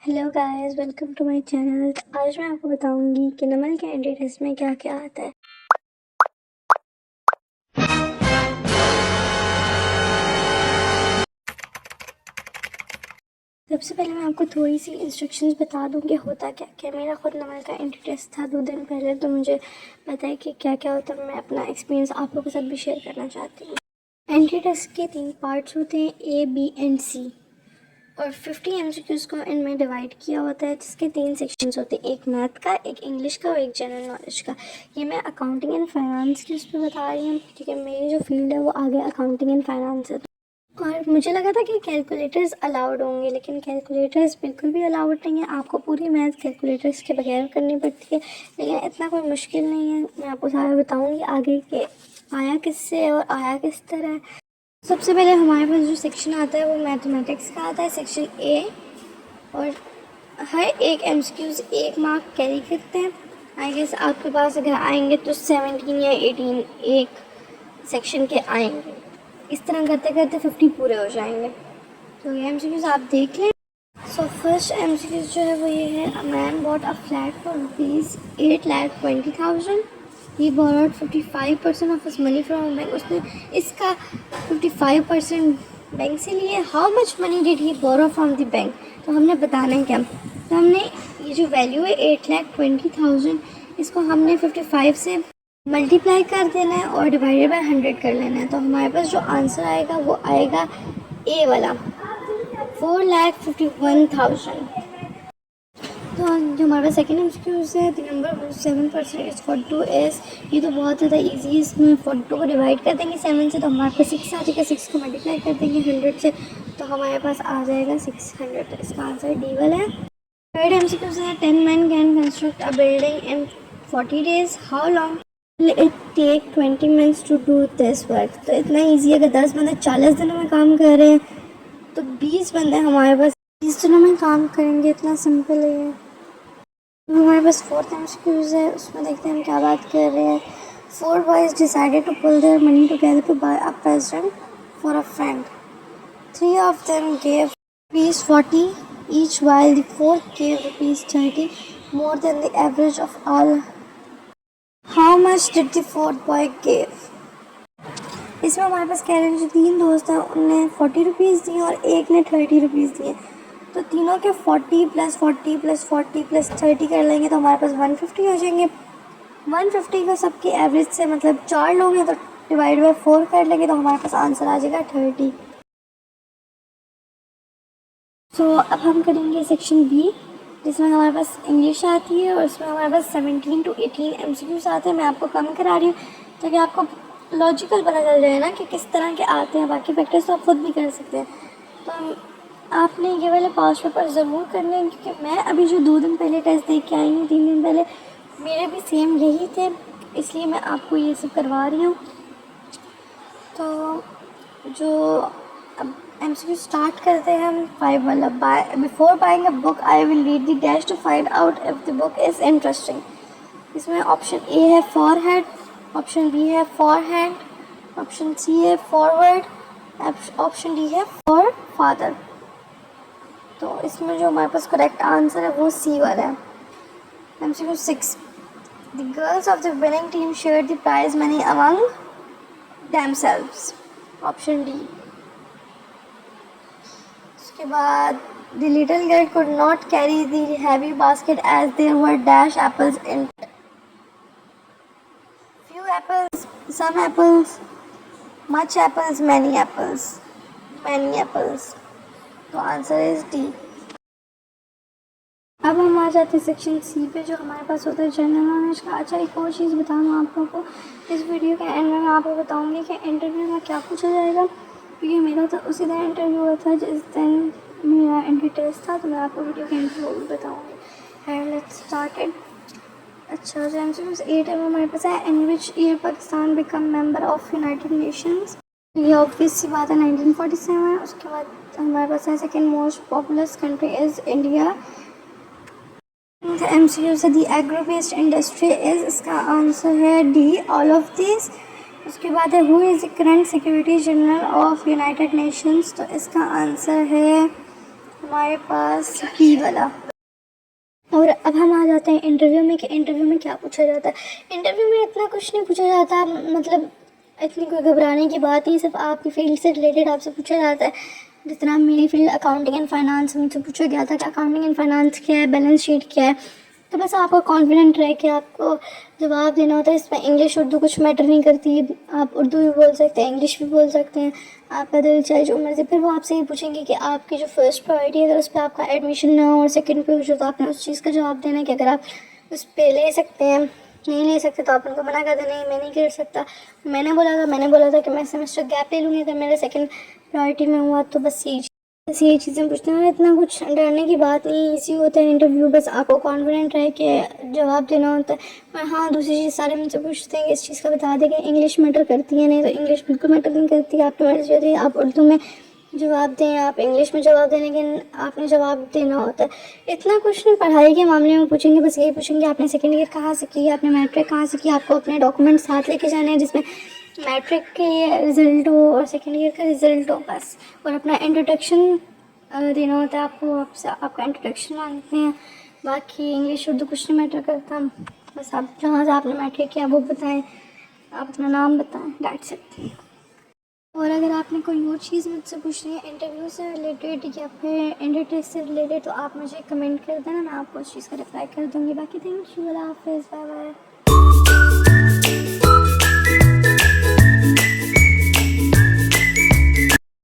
Hello guys, welcome to my channel. आज मैं आपको बताऊंगी कि नमल के एंटी टेस्ट में क्या क्या आता है। सबसे पहले मैं आपको थोड़ी सी इंस्ट्रक्शंस बता दूं कि होता क्या क्या। मेरा खुद नमल का एंटी टेस्ट था 2 दिन पहले, तो मुझे पता है कि क्या क्या होता है। मैं अपना एक्सपीरियंस आप लोगों के साथ भी शेयर करना चाहती हूँ। एंटी टेस्ट के 3 पार्ट्स होते हैं, ए, बी एंड सी, और 50 MCQs को इनमें डिवाइड किया होता है, जिसके 3 सेक्शंस होते हैं, एक मैथ का, एक इंग्लिश का और एक जनरल नॉलेज का। ये मैं अकाउंटिंग एंड फाइनेंस की उस पर बता रही हूँ, ठीक है। मेरी जो फील्ड है वो आगे अकाउंटिंग एंड फाइनेंस है। और मुझे लगा था कि कैलकुलेटर्स अलाउड होंगे, लेकिन कैलकुलेटर्स बिल्कुल भी अलाउड नहीं है। आपको पूरी मैथ कैलकुलेटर्स के बगैर करनी पड़ती है, लेकिन इतना कोई मुश्किल नहीं है। मैं आपको सारा बताऊँगी आगे कि आया किससे और आया किस तरह। सबसे पहले हमारे पास जो सेक्शन आता है वो मैथमेटिक्स का आता है, सेक्शन ए। और हर एक MCQs 1 मार्क कैरी करते हैं। आई गेस आपके पास अगर आएंगे तो 17 या 18 एक सेक्शन के आएंगे। इस तरह करते करते 50 पूरे हो जाएंगे। तो ये MCQs आप देख लें। सो फर्स्ट MCQs जो है वो ये है, a man bought a flat for ₹8,20,000। He borrowed 55% of his money from bank. उसने इसका 55% बैंक से लिए। How much money did he borrow from the bank? तो हमने बताना है क्या। तो हमने ये जो वैल्यू है 8,20,000, इसको हमने 55 से मल्टीप्लाई कर देना है और डिवाइडेड बाय 100 कर लेना है। तो हमारे पास जो आंसर आएगा वो आएगा ए वाला, 4,51,000। तो जो हमारा सेकेंड MCQs है, द नंबर 7% इज 42 ये तो बहुत ज़्यादा इजी है। इसमें 42 को डिवाइड कर देंगे 7 से, तो हमारे पास 6 आ जाएगा। 6 को मल्टीप्लाई कर देंगे 100 से, तो हमारे पास आ जाएगा 600। तो इसका आंसर डी वाला है। थर्ड MCQs है, 10 men can construct a building in 40 days, how long will it take 20 months to do this work? तो इतना ईजी है। अगर 10 बंदे 40 दिनों में काम कर रहे हैं, तो 20 बंदे हमारे पास 20 दिनों में काम करेंगे। इतना सिंपल है ये। हमारे पास फोर्थ MCQs है, उसमें देखते हैं हम क्या बात कर रहे हैं। 4 boys decided to pull their money together to buy a present for a friend. 3 of them gave ₹40 each, while the fourth gave ₹30, more than the average of all. How much did the fourth boy give? इसमें हमारे पास कह रहे हैं जो 3 दोस्त हैं उनने ₹40 दिए और एक ने ₹30 दिए। तो तीनों के 40 + 40 + 40 + 30 कर लेंगे तो हमारे पास 150 हो जाएंगे। 150 का सबके एवरेज से, मतलब 4 लोग हैं तो डिवाइड बाय 4 कर लेंगे, तो हमारे पास आंसर आ जाएगा 30। सो अब हम करेंगे सेक्शन बी, जिसमें हमारे पास इंग्लिश आती है, और उसमें हमारे पास 17 to 18 MCQs आते हैं। मैं आपको कम करा रही हूँ ताकि आपको लॉजिकल पता चल जाए ना कि किस तरह के आते हैं। बाकी फैक्टर्स तो आप खुद भी कर सकते हैं। तो आपने ये वाले पास पेपर ज़रूर करने हैं, क्योंकि मैं अभी जो 2 दिन पहले टेस्ट दे के आई हूँ, 3 दिन पहले मेरे भी सेम यही थे, इसलिए मैं आपको ये सब करवा रही हूँ। तो जो अब MCQ स्टार्ट करते हैं हम 5 वाला। Before buying a book I will read the dash to find out if the book is interesting. इसमें ऑप्शन ए है फॉर हेड, ऑप्शन बी है फॉर हैंड, ऑप्शन सी है फॉरवर्ड, ऑप्शन डी है forefather. तो इसमें जो हमारे पास correct answer है वो सी वाला है। MCQ 6, the girls of the winning team share the prize money among themselves, option D. उसके बाद the little girl could not carry the heavy basket as there were dash apples in few apples, some apples, much apples, many apples, many apples. तो answer is D. अब हम आ जाते हैं section C पे, जो हमारे पास होता है जनरल नॉलेज का। अच्छा, एक और चीज़ बताऊँ आप लोगों को, इस वीडियो के एंड में मैं आपको बताऊँगी कि इंटरव्यू में क्या पूछा जाएगा, क्योंकि मेरा तो उसी दिन इंटरव्यू हुआ था जिस दिन मेरा एंट्री टेस्ट था। तो मैं आपको वीडियो के एंड में वो भी बताऊँगी। And let's started. अच्छा, जो MCQ 8 है वो हमारे पास है, in which year Pakistan become member of United Nations. ये ऑब्वियस सी बात है 1947। उसके बाद हमारे पास है second most populous country is India. MCQ से the agro based industry is, इसका आंसर है डी, ऑल ऑफ दिस। उसके बाद है who is the current secretary general of United Nations. तो इसका आंसर है हमारे पास की वाला। और अब हम आ जाते हैं इंटरव्यू में कि इंटरव्यू में क्या पूछा जाता है। इंटरव्यू में इतना कुछ नहीं पूछा जाता, मतलब इतनी कोई घबराने की बात नहीं, सिर्फ आपकी फील्ड से रिलेटेड आपसे पूछा जाता है। जितना मेरी फील्ड अकाउंटिंग एंड फाइनेंस, मुझसे पूछा गया था कि अकाउंटिंग एंड फाइनेंस क्या है, बैलेंस शीट क्या है। तो बस आपको कॉन्फिडेंट रहे कि आपको जवाब देना होता है। इसमें इंग्लिश उर्दू कुछ मैटर नहीं करती, आप उर्दू भी बोल सकते हैं, इंग्लिश भी बोल सकते हैं, आपका दिल चाहे जो मर्ज़ी। फिर वो आपसे ये पूछेंगे कि आपकी जो फर्स्ट प्रायोरिटी है, अगर उस पर आपका एडमिशन ना हो और सेकंड पे हो तो आपने उस चीज़ का जवाब देना है कि अगर आप उस पर ले सकते हैं, नहीं ले सकते तो आप उनको मना कर दें, नहीं मैं नहीं कर सकता। मैंने बोला था कि मैं सेमेस्टर गैप ले लूँगी अगर मेरा सेकंड प्रायोरिटी में हुआ तो। बस ये चीज़ें पूछते हैं, इतना कुछ डरने की बात नहीं, इजी होता है इंटरव्यू। बस आपको कॉन्फिडेंट रहे कि जवाब देना होता है। और हाँ, दूसरी चीज़ सारे मुझसे पूछते हैं कि इस चीज़ का बता दें कि इंग्लिश मैटर करती है, नहीं तो इंग्लिश बिल्कुल मैटर नहीं करती, आपकी मर्ज़ी होती है, आप उर्दू में जवाब दें, आप इंग्लिश में जवाब दें, लेकिन आपने जवाब देना होता है। इतना कुछ नहीं पढ़ाई के मामले में पूछेंगे, बस यही पूछेंगे आपने सेकेंड ईयर कहाँ से की, आपने मैट्रिक कहाँ से की, आपको अपने डॉक्यूमेंट साथ लेके जाने हैं जिसमें मैट्रिक के रिज़ल्ट हो और सेकेंड ईयर का रिज़ल्ट हो बस। और अपना इंट्रोडक्शन देना होता है आपको, आपसे आपका इंट्रोडक्शन मांगते हैं। बाकी इंग्लिश उर्दू कुछ नहीं मैटर करता, बस आप जहाँ से आपने मैट्रिक किया वो बताएं, आप अपना नाम बताएं, दैट्स इट। और अगर आपने कोई और चीज़ मुझसे पूछनी है इंटरव्यू से रिलेटेड या फिर इंटरटेस्ट से रिलेटेड तो आप मुझे कमेंट कर देना, मैं आपको उस चीज़ का रिप्लाई कर दूँगी। बाकी थैंक यू, अल्लाह हाफ़िज़, बाय बाय।